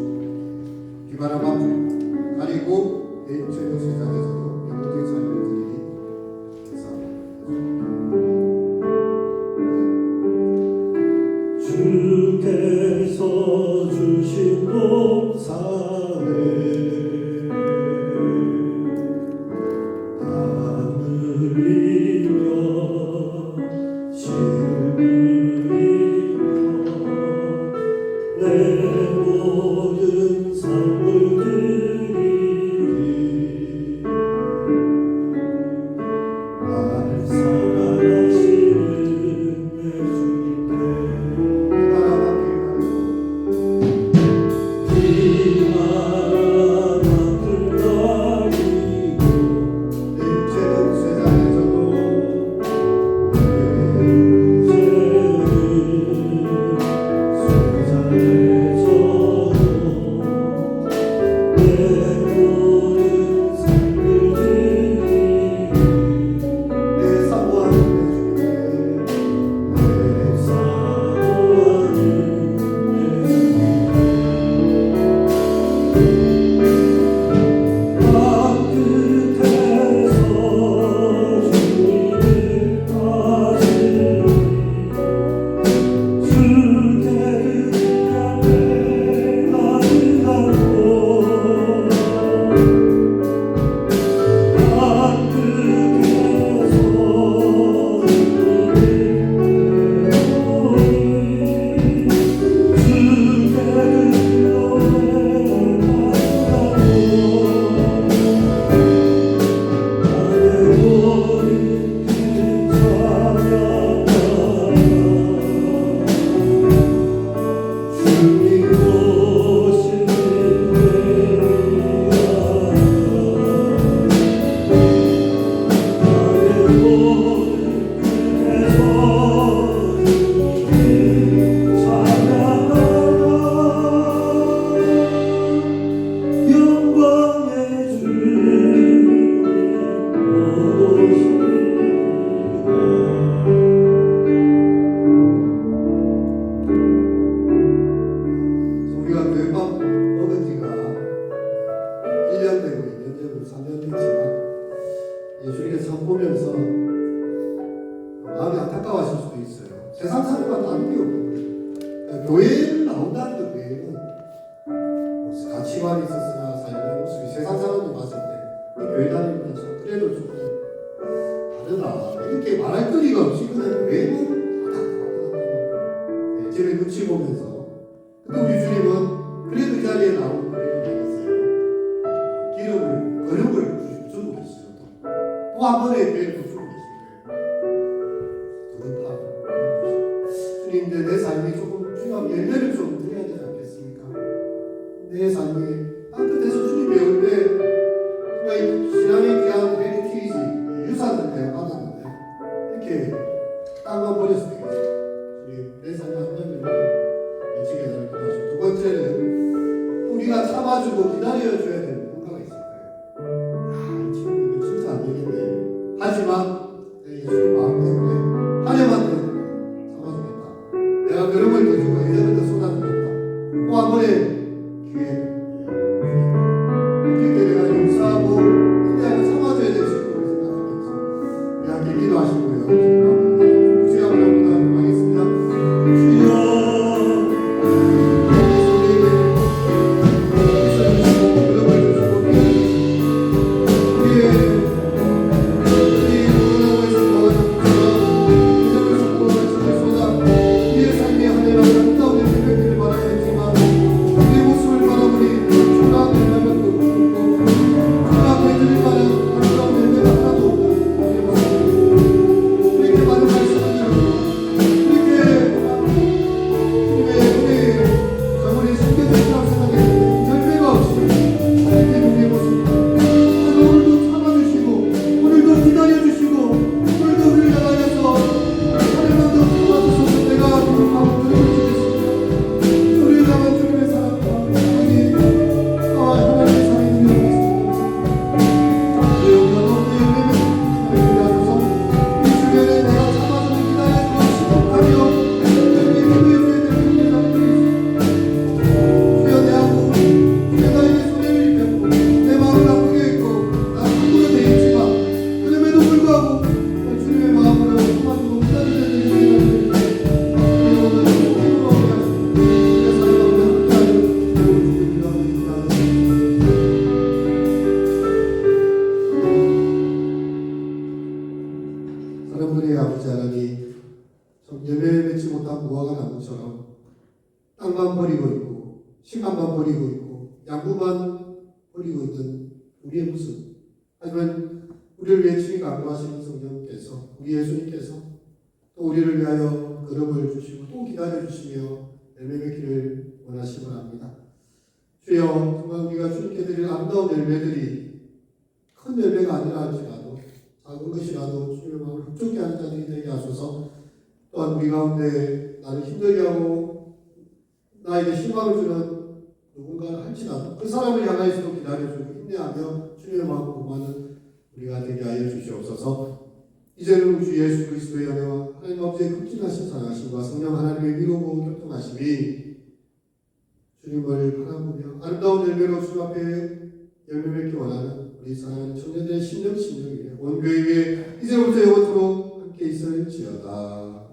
비바람 앞 가리고 내 육체의 세상에서도 내 모든 삶을 드리니 감사합니다. 주께서 주신 동산에 내 모든 삶을 드리니 나를 사랑하시는 내 주님께 비바람 앞을 가리고 내 육체는 세상에서도 내 사모하는 우리가 교회밥 먹은 지가 1년 되고 2년 되고 3년 됐지만 예수님께 선 보면서 마음이 안타까워하실 수도 있어요. 세상 사람과 다른 게 없는 거예요. 교회를 나온다는 것 외에는 가치관이 있었으나 삶의 모습이 세상 사람이 봤을 때 이 교회 다니면서 그래도 조금 다르다 이렇게 말할 거리가 없이 그냥 교회는 왔다 집에 눈치 보면서 근데 우리 주님은 그래도 이 자리에 나오는 우리를 위해서요 기름을 거룩을 주고 계시죠. 또 한 번의 기회를 주고 계신 거예요. 두렵다. 주님 이제 내 삶이 조금 주님 열매를 좀 드려야 되지 않겠습니까? 내 삶이 땅끝에서 주님 배울 때 정말 신앙에 귀한 헤리티지 유산을 내가 받았는데 이렇게 땅만 버렸을 때 주님 내 삶의 한 열매를 예측에 잘 기도하시고 두 번째는 우리가 참아주고 기다려줘야 되는 뭔가가 있을 거예요. 야, 이 친구 이거 진짜 안 되겠네. 하지만 예수님 마음 때문에 하려만 해 참아주겠다. 내가 그름을 더 주고 애정을 더 쏟아주겠다. 또 한 번의 기회를 그렇게 내가 용서하고 인내하고 참아줘야 될 친구를 생각하면서 우리 함께 기도하시고요. 주여 한번 하겠습니다. 주여 우리의 다른 분의 아버지 하나님 좀 열매 맺지 못한 무화과 나무처럼 땅만 버리고 있고 시간만 버리고 있고 양분만 버리고 있는 우리의 모습. 하지만 우리를 위해 친히 강구하시는 성령께서 우리 예수님께서 또 우리를 위하여 그름을 주시고 또 기다려주시며 열매 맺기를 원하시곤 합니다. 주여 정말 우리가 주님께 드릴 아름다운 열매들이 큰 열매가 아니라 할지라도 작은 것이라도 주님의 마음을 흡족해 하는 자들이 되게 하소서. 또한 우리 가운데 나를 힘들게 하고 나에게 실망을 주는 누군가 할지라도 그 사람을 향하여서도 기다려주고 힘내하며 주님의 마음을 공부하는 우리가 되게 하여 주시옵소서. 이제는 우리 주 예수 그리스도의 은혜와 하나님 아버지의 극진하신 사랑하심과 성령 하나님의 위로고 교통하심이 주님을 바라보며 아름다운 열매로 주 앞에 열매 맺기 원하는 우리 사랑하는 청년들의 심령이며 온 교회 위에 이제부터 영원토록 함께 있을지어다.